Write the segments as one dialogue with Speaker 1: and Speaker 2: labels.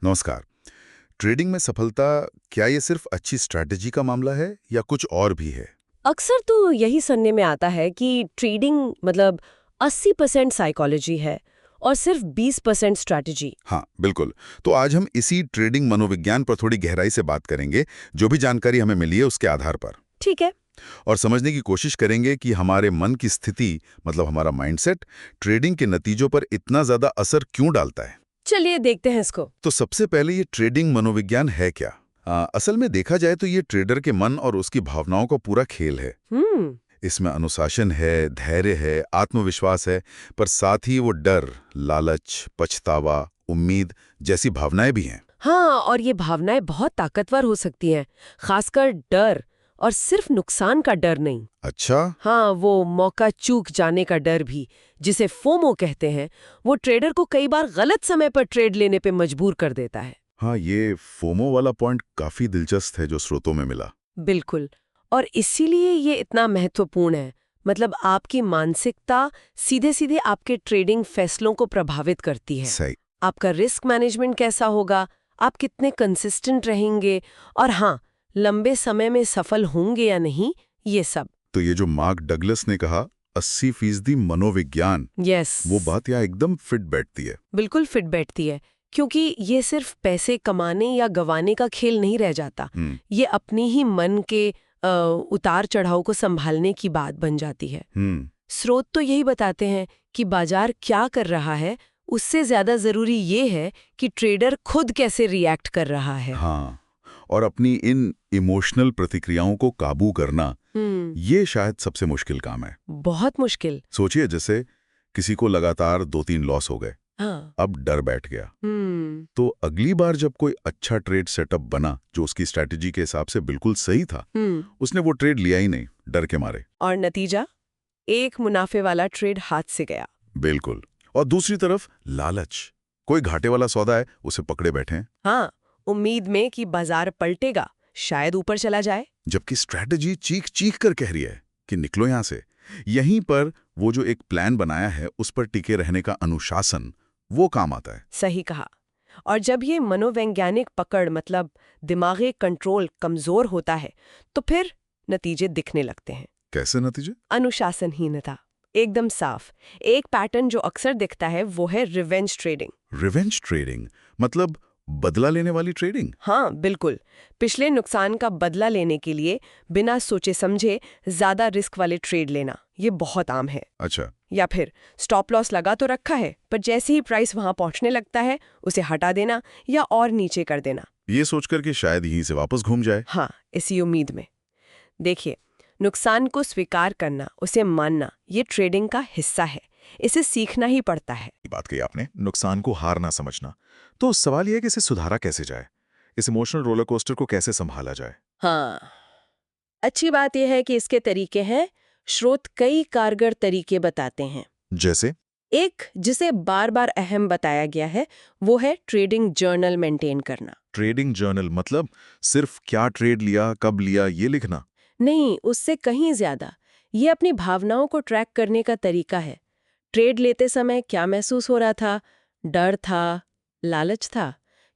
Speaker 1: नमस्कार। ट्रेडिंग में सफलता क्या ये सिर्फ अच्छी स्ट्रैटेजी का मामला है या कुछ और भी है?
Speaker 2: अक्सर तो यही सुनने में आता है कि ट्रेडिंग मतलब 80% साइकोलॉजी है और सिर्फ 20% स्ट्रैटेजी।
Speaker 1: हाँ, बिल्कुल। तो आज हम इसी ट्रेडिंग मनोविज्ञान पर थोड़ी गहराई से बात करेंगे, जो भी जानकारी हमें मिली है उसके आधार पर।
Speaker 2: ठीक है।
Speaker 1: और समझने की कोशिश करेंगे कि हमारे मन की स्थिति, मतलब हमारा माइंडसेट, ट्रेडिंग के नतीजों पर इतना ज़्यादा असर क्यों डालता है।
Speaker 2: चलिए देखते हैं इसको।
Speaker 1: तो सबसे पहले ये ट्रेडिंग मनोविज्ञान है क्या? असल में देखा जाए तो ये ट्रेडर के मन और उसकी भावनाओं का पूरा खेल है।
Speaker 2: हम्म।
Speaker 1: इसमें अनुशासन है, धैर्य है, आत्मविश्वास है, पर साथ ही वो डर, लालच, पछतावा, उम्मीद जैसी भावनाएं भी हैं।
Speaker 2: हाँ, और ये भावनाएं बहुत ताकतवर हो सकती हैं, खासकर डर। और सिर्फ नुकसान का डर नहीं।
Speaker 1: अच्छा।
Speaker 2: हाँ, वो मौका चूक जाने का डर भी, जिसे फोमो कहते हैं, वो ट्रेडर को कई बार गलत समय पर ट्रेड लेने पे मजबूर कर देता है।
Speaker 1: हाँ, ये फोमो वाला पॉइंट काफी दिलचस्प है जो स्रोतों में मिला।
Speaker 2: बिल्कुल। और इसीलिए ये इतना महत्वपूर्ण है। मतलब आपकी मानसिकता सीधे सीधे आपके ट्रेडिंग फैसलों को प्रभावित करती है।
Speaker 1: सही।
Speaker 2: आपका रिस्क मैनेजमेंट कैसा होगा, आप कितने कंसिस्टेंट रहेंगे, और हाँ, लंबे समय में सफल होंगे या नहीं, ये सब।
Speaker 1: तो ये जो मार्क डगलस ने कहा 80% मनोविज्ञान,
Speaker 2: यस।
Speaker 1: वो बात यहाँ एकदम फिट बैठती है।
Speaker 2: बिल्कुल फिट बैठती है, क्योंकि ये सिर्फ पैसे कमाने या गंवाने का खेल नहीं रह जाता।
Speaker 1: हम्म।
Speaker 2: ये अपनी ही मन के उतार चढ़ाव को संभालने की बात बन जाती है।
Speaker 1: हम्म।
Speaker 2: स्रोत तो यही बताते हैं कि बाजार क्या कर रहा है, उससे ज्यादा जरूरी ये है कि ट्रेडर खुद कैसे रिएक्ट कर रहा है।
Speaker 1: हाँ, और अपनी इन इमोशनल प्रतिक्रियाओं को काबू करना, ये शायद सबसे मुश्किल काम है।
Speaker 2: बहुत मुश्किल।
Speaker 1: सोचिए, जैसे किसी को लगातार 2-3 लॉस हो गए,
Speaker 2: हाँ।
Speaker 1: अब डर बैठ गया। तो अगली बार जब कोई अच्छा ट्रेड सेटअप बना जो उसकी स्ट्रैटेजी के हिसाब से बिल्कुल सही था, उसने वो ट्रेड लिया ही नहीं, डर के मारे।
Speaker 2: और नतीजा, एक मुनाफे वाला ट्रेड हाथ से गया।
Speaker 1: बिल्कुल। और दूसरी तरफ लालच, कोई घाटे वाला सौदा है, उसे पकड़े बैठे हैं।
Speaker 2: हाँ, उम्मीद में कि बाजार पलटेगा, शायद ऊपर चला जाए।
Speaker 1: जबकि स्ट्रैटेजी चीख चीख कर कह रही है कि निकलो यहां से। यहीं पर वो जो एक प्लान बनाया है उस पर टिके रहने का अनुशासन, वो काम आता है।
Speaker 2: सही कहा। और जब ये मनोवैज्ञानिक पकड़ मतलब दिमागी कंट्रोल कमजोर होता है, तो फिर नतीजे दिखने लगते हैं।
Speaker 1: कैसे नतीजे?
Speaker 2: अनुशासनहीनता, एकदम साफ। एक पैटर्न जो अक्सर दिखता है वो है रिवेंज ट्रेडिंग।
Speaker 1: रिवेंज ट्रेडिंग मतलब बदला लेने वाली ट्रेडिंग?
Speaker 2: हाँ, बिल्कुल। पिछले नुकसान का बदला लेने के लिए बिना सोचे समझे ज्यादा रिस्क वाले ट्रेड लेना, ये बहुत आम है।
Speaker 1: अच्छा।
Speaker 2: या फिर स्टॉप लॉस लगा तो रखा है, पर जैसे ही प्राइस वहां पहुंचने लगता है, उसे हटा देना या और नीचे कर देना।
Speaker 1: ये सोचकर कि शायद यहीं से वापस घूम जाए।
Speaker 2: हाँ, इसी उम्मीद में। देखिए, नुकसान को स्वीकार करना, उसे मानना, ये ट्रेडिंग का हिस्सा है। इसे सीखना ही पड़ता है।
Speaker 3: बात कही आपने, नुकसान को हार ना समझना। तो सवाल यह है कि इसे सुधारा कैसे जाए, इस इमोशनल रोलर कोस्टर को कैसे संभाला जाए।
Speaker 2: हाँ, अच्छी बात यह है कि इसके तरीके हैं। स्रोत कई कारगर तरीके बताते हैं।
Speaker 3: जैसे?
Speaker 2: एक जिसे बार बार अहम बताया गया है, वो है ट्रेडिंग जर्नल मेंटेन करना।
Speaker 3: ट्रेडिंग जर्नल मतलब सिर्फ क्या ट्रेड लिया, कब लिया, ये लिखना?
Speaker 2: नहीं, उससे कहीं ज्यादा। ये अपनी भावनाओं को ट्रैक करने का तरीका है। ट्रेड लेते समय क्या महसूस हो रहा था, डर था, लालच था,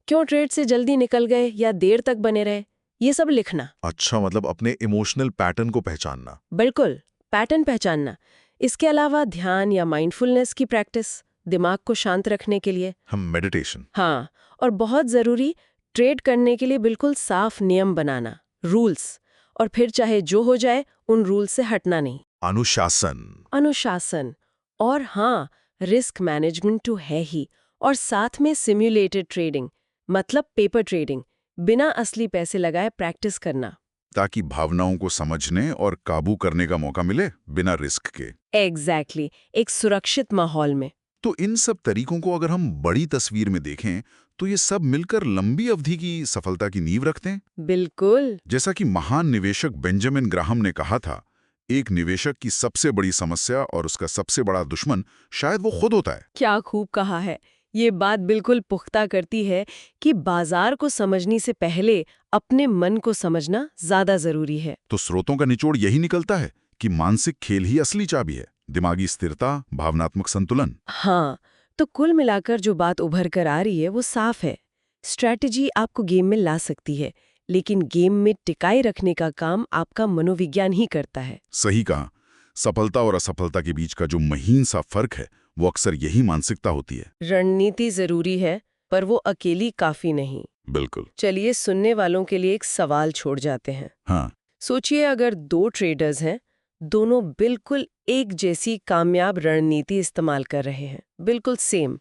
Speaker 2: क्यों ट्रेड से जल्दी निकल गए या देर तक बने रहे, ये सब लिखना।
Speaker 3: अच्छा, मतलब अपने इमोशनल पैटर्न को पहचानना।
Speaker 2: बिल्कुल, पैटर्न पहचानना। इसके अलावा ध्यान या माइंडफुलनेस की प्रैक्टिस, दिमाग को शांत रखने के लिए।
Speaker 3: हम मेडिटेशन।
Speaker 2: हाँ, और बहुत जरूरी, ट्रेड करने के लिए बिल्कुल साफ नियम बनाना, रूल्स। और फिर चाहे जो हो जाए, उन रूल से हटना नहीं।
Speaker 3: अनुशासन।
Speaker 2: अनुशासन। और हाँ, रिस्क मैनेजमेंट तो है ही, और साथ में सिम्युलेटेड ट्रेडिंग, मतलब पेपर ट्रेडिंग, बिना असली पैसे लगाए प्रैक्टिस करना।
Speaker 1: ताकि भावनाओं को समझने और काबू करने का मौका मिले बिना रिस्क के।
Speaker 2: एग्जैक्टली, एक सुरक्षित माहौल में।
Speaker 1: तो इन सब तरीकों को अगर हम बड़ी तस्वीर में देखें तो ये सब मिलकर लंबी अवधि की सफलता की नींव रखते हैं।
Speaker 2: बिल्कुल।
Speaker 1: जैसा कि महान निवेशक बेंजामिन ग्राहम ने कहा था, एक निवेशक की सबसे बड़ी समस्या और उसका सबसे बड़ा दुश्मन शायद वो खुद होता है।
Speaker 2: क्या खूब कहा है। ये बात बिल्कुल पुख्ता करती है कि बाजार को समझने से पहले अपने मन को समझना ज्यादा जरूरी है।
Speaker 1: तो स्रोतों का निचोड़ यही निकलता है कि मानसिक खेल ही असली चाबी है, दिमागी स्थिरता, भावनात्मक संतुलन।
Speaker 2: हाँ, तो कुल मिलाकर जो बात उभर कर आ रही है वो साफ है स्ट्रैटेजी आपको गेम में ला सकती है, लेकिन गेम में टिकाए रखने का काम आपका मनोविज्ञान ही करता है।
Speaker 1: सही कहा। सफलता और असफलता के बीच का जो महीन सा फर्क है वो अक्सर यही मानसिकता होती है।
Speaker 2: रणनीति जरूरी है, पर वो अकेली काफी नहीं।
Speaker 1: बिल्कुल।
Speaker 2: चलिए सुनने वालों के लिए एक सवाल छोड़ जाते हैं।
Speaker 1: हाँ।
Speaker 2: सोचिए अगर 2 ट्रेडर्स हैं, दोनों बिल्कुल एक जैसी कामयाब रणनीति इस्तेमाल कर रहे हैं, बिल्कुल सेम,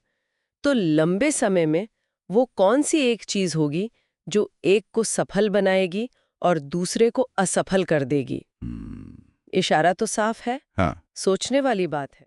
Speaker 2: तो लंबे समय में वो कौन सी एक चीज होगी जो एक को सफल बनाएगी और दूसरे को असफल कर देगी? इशारा तो साफ है।
Speaker 1: हाँ।
Speaker 2: सोचने वाली बात है।